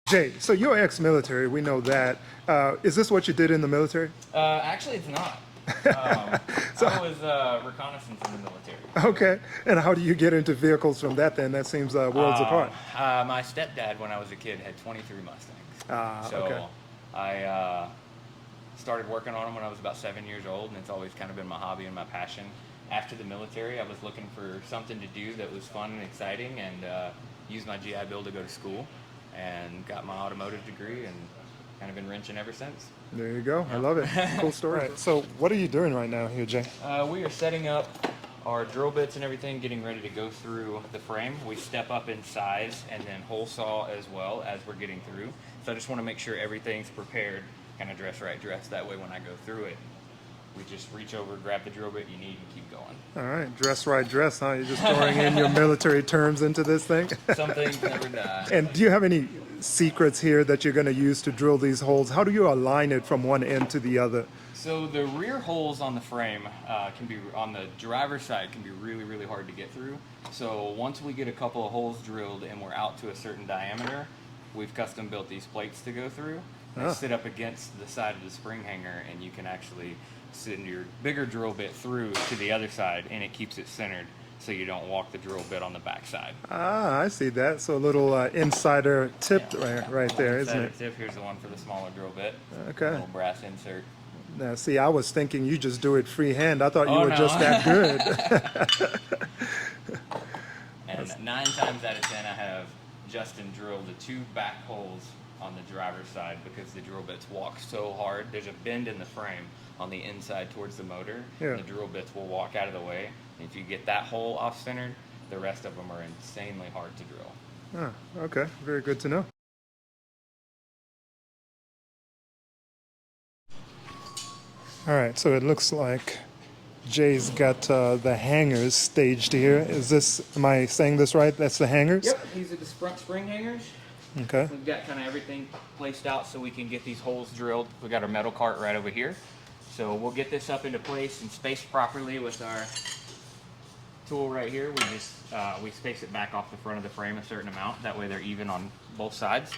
Jay, so you're ex-military, we know that. Is this what you did in the military? Actually, it's not. So, I was reconnaissance in the military. okay, and how do you get into vehicles from that then? That seems worlds apart. My stepdad, when I was a kid, had 23 Mustangs. So Okay. I started working on them when I was about 7 years old, and it's always kind of been my hobby and my passion. After the military, I was looking for something to do that was fun and exciting, and used my GI Bill to go to school, and got my automotive degree, and kind of been wrenching ever since. There you go. I love it. Cool story. Right, so what are you doing right now here, Jay? We are setting up our drill bits and everything, getting ready to go through the frame. We step up in size and then hole saw as well as we're getting through. So I just want to make sure everything's prepared, kind of dress right dress. That way when I go through it, we just reach over, grab the drill bit you need, and keep going. All right, dress right dress, huh? You're just throwing in your military terms into this thing? Some things never die. And do you have any secrets here that you're going to use to drill these holes? How do you align it from one end to the other? So the rear holes on the frame can be, on the driver's side, can be really, really hard to get through. So once we get a couple of holes drilled and we're out to a certain diameter, we've custom built these plates to go through. They sit up against the side of the spring hanger, and you can actually send your bigger drill bit through to the other side, and it keeps it centered so you don't walk the drill bit on the back side. Ah, I see that. So a little insider tip right there, isn't it? Tip. Here's the one for the smaller drill bit. Okay. A little brass insert. Now, see, I was thinking you just do it freehand. I thought you were no. just that good. And 9 times out of 10, I have Justin drill the 2 back holes on the driver's side because the drill bits walk so hard. There's a bend in the frame on the inside towards the motor. Yeah. And the drill bits will walk out of the way. And if you get that hole off-centered, the rest of them are insanely hard to drill. Ah, okay. Very good to know. All right, so it looks like Jay's got the hangers staged here. Is this, am I saying this right? That's the hangers? Yep, these are the front spring hangers. Okay. We've got kind of everything placed out so we can get these holes drilled. We've got our metal cart right over here. So we'll get this up into place and spaced properly with our tool right here. We just we space it back off the front of the frame a certain amount. That way they're even on both sides.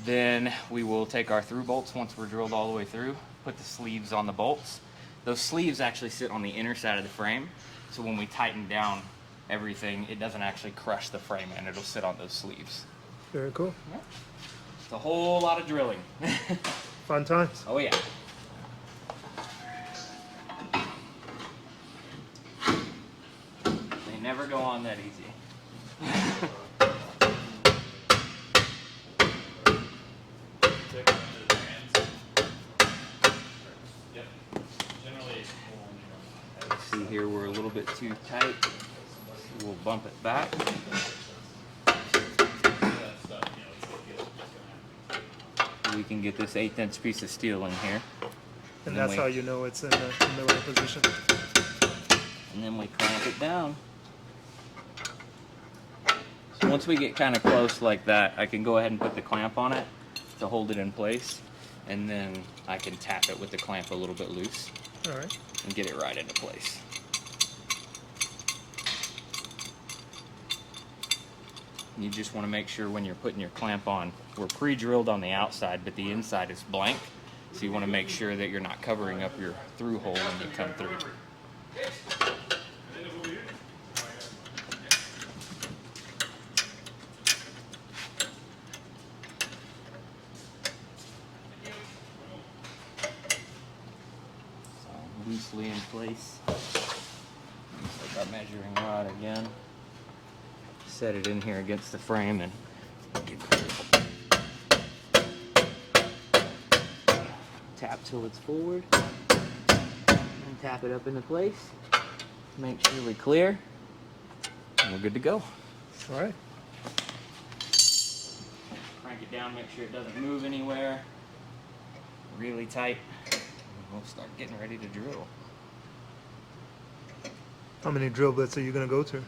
Then we will take our through bolts once we're drilled all the way through, put the sleeves on the bolts. Those sleeves actually sit on the inner side of the frame. So when we tighten down everything, it doesn't actually crush the frame and it'll sit on those sleeves. Very cool. Yeah. It's a whole lot of drilling. Fun times. Oh yeah. They never go on that easy. See here, we're a little bit too tight. So we'll bump it back. We can get this 1/8" piece of steel in here. And that's how you know it's in the right position. And then we clamp it down. So once we get kind of close like that, I can go ahead and put the clamp on it to hold it in place. And then I can tap it with the clamp a little bit loose. All right. And get it right into place. You just want to make sure when you're putting your clamp on, we're pre-drilled on the outside, but the inside is blank. So you want to make sure that you're not covering up your through hole when you come through. So loosely in place. Just like our measuring rod again. Set it in here against the frame and tap till it's forward and tap it up into place. Make sure we're clear and we're good to go. All right. Crank it down, make sure it doesn't move anywhere. Really tight. And we'll start getting ready to drill. How many drill bits are you going to go through?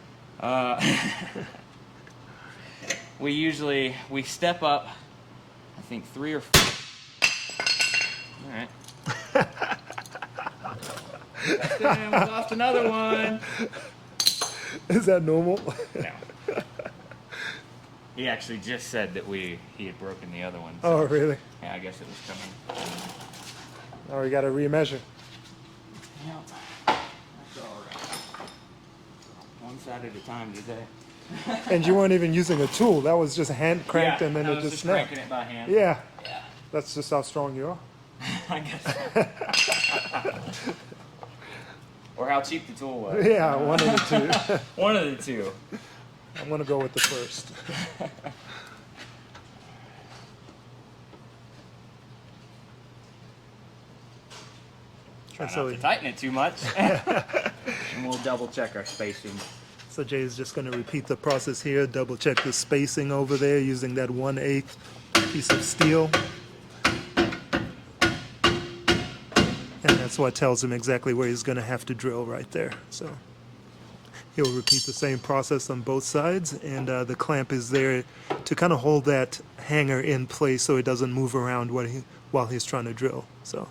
We step up, I think 3 or 4. All right. We lost another one. Is that normal? No. He actually just said that he had broken the other one. Oh, really? Yeah, I guess it was coming. Now we got to remeasure. Yeah, that's all right. One side at a time today. And you weren't even using a tool. That was just hand cranked and then I it was just just snapped. cranking it by hand. Yeah. Yeah. That's just how strong you are. I guess so. Or how cheap the tool was. Yeah, one of the two. One of the two. I'm going to go with the first. Try not to tighten it too much. And we'll double check our spacing. So Jay's just going to repeat the process here, double check the spacing over there using that 1/8 piece of steel. And that's what tells him exactly where he's going to have to drill right there. So he'll repeat the same process on both sides, and the clamp is there to kind of hold that hanger in place so it doesn't move around while he's trying to drill. So.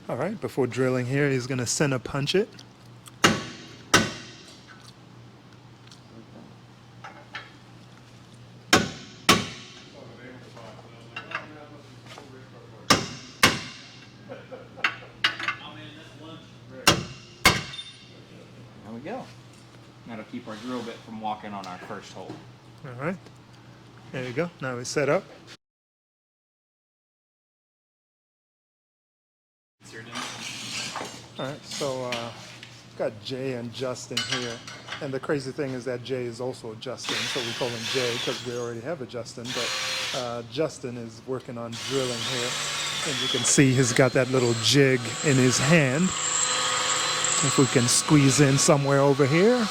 All right, before drilling here, he's going to center punch it. There we go. That'll keep our drill bit from walking on our first hole. All right, there you go. Now he's set up. All right, so got Jay and Justin here, and the crazy thing is that Jay is also Justin, so we call him Jay because we already have a Justin, but Justin is working on drilling here, and you can see he's got that little jig in his hand. If we can squeeze in somewhere over here.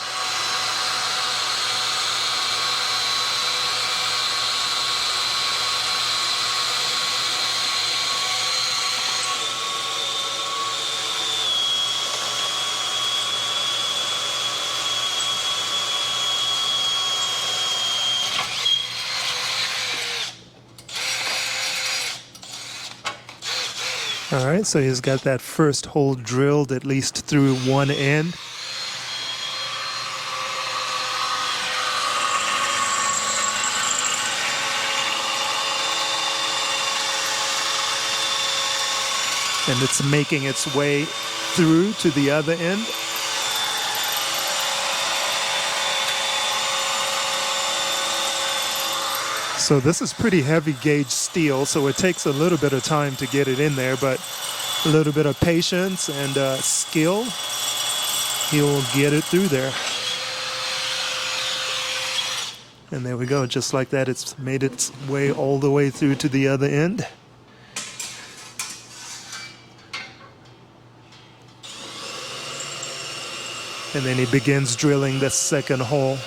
All right, so he's got that first hole drilled at least through one end. And it's making its way through to the other end. So this is pretty heavy gauge steel, so it takes a little bit of time to get it in there, but a little bit of patience and skill, he'll get it through there. And there we go, just like that, it's made its way all the way through to the other end. And then he begins drilling the second hole.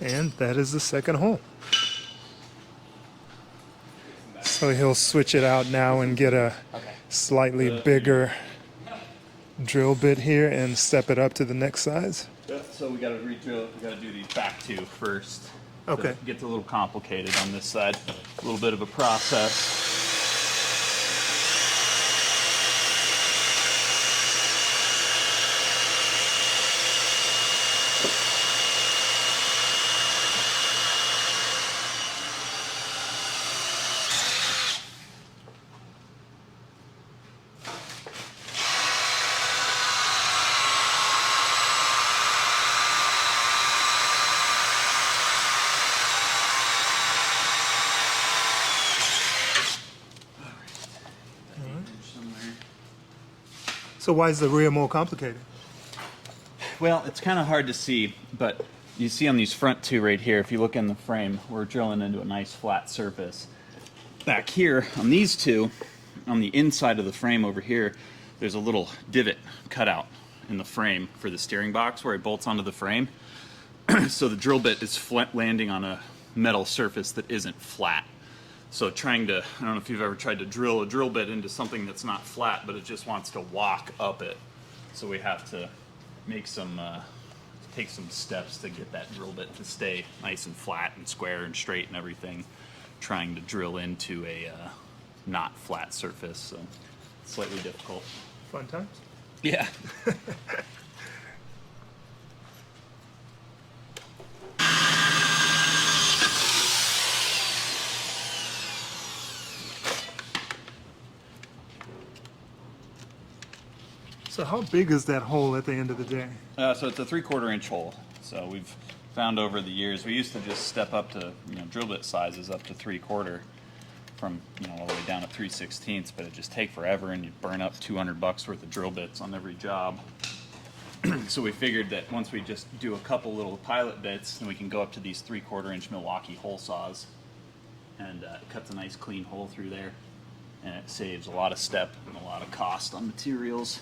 And that is the second hole. So he'll switch it out now and get a slightly bigger drill bit here and step it up to the next size. Yeah, so we got to re-drill it. We got to do these back two first. Okay. So it gets a little complicated on this side. A little bit of a process. somewhere. So why is the rear more complicated? Well, it's kind of hard to see, but you see on these front two right here, if you look in the frame, we're drilling into a nice flat surface. Back here, on these two, on the inside of the frame over here, there's a little divot cut out in the frame for the steering box where it bolts onto the frame. So the drill bit is landing on a metal surface that isn't flat. So trying to, I don't know if you've ever tried to drill a drill bit into something that's not flat, but it just wants to walk up it. So we have to make some, take some steps to get that drill bit to stay nice and flat and square and straight and everything, trying to drill into a not flat surface, so it's slightly difficult. Fun times. Yeah. So how big is that hole at the end of the day? So it's a 3/4 inch hole. So we've found over the years, we used to just step up to, drill bit sizes up to 3/4 from, all the way down to 3/16, but it'd just take forever and you'd burn up $200 worth of drill bits on every job. So we figured that once we just do a couple little pilot bits, then we can go up to these 3/4 inch Milwaukee hole saws, and it cuts a nice clean hole through there, and it saves a lot of step and a lot of cost on materials.